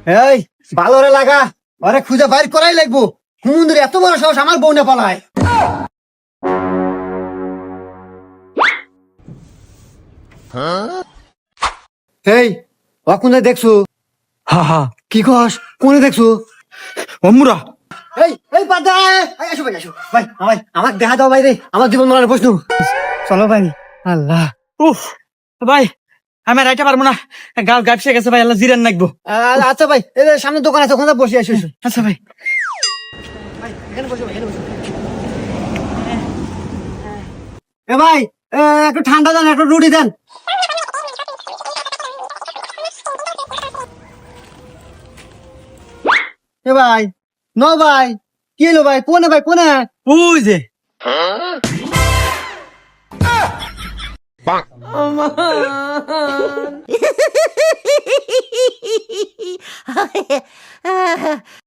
এই ভালো রে লাগা, ওরে খুঁজে বাইর করাই লাগবো। হুমুন্দির এত বড় সাহস আমার বউ না পালায়। এই অকুনে দেখছো? হা হা কি কস? কোনে দেখছো? অমুরা এই বাদ দে, আসো ভাই, আসো ভাই, ভাই আমাকে দেখা দাও ভাই রে, আমার জীবন মরণের প্রশ্ন। চলো ভাই। আল্লাহ। উফ ভাই আমি আর রাইতে পারবো না, গাল গাপসে গেছে ভাই, আল্লাহ জিরান নাকবো। আচ্ছা ভাই, এই যে সামনে দোকান আছে, ওখানে বসে আসো। আচ্ছা ভাই। ভাই এখানে বসো, ভাই এখানে বসো। এ ভাই, একটু ঠান্ডা দেন, একটু রুটি দেন। এ ভাই, ন ভাই, কি এলো ভাই? কোনে ভাই, কোনে? ওই যে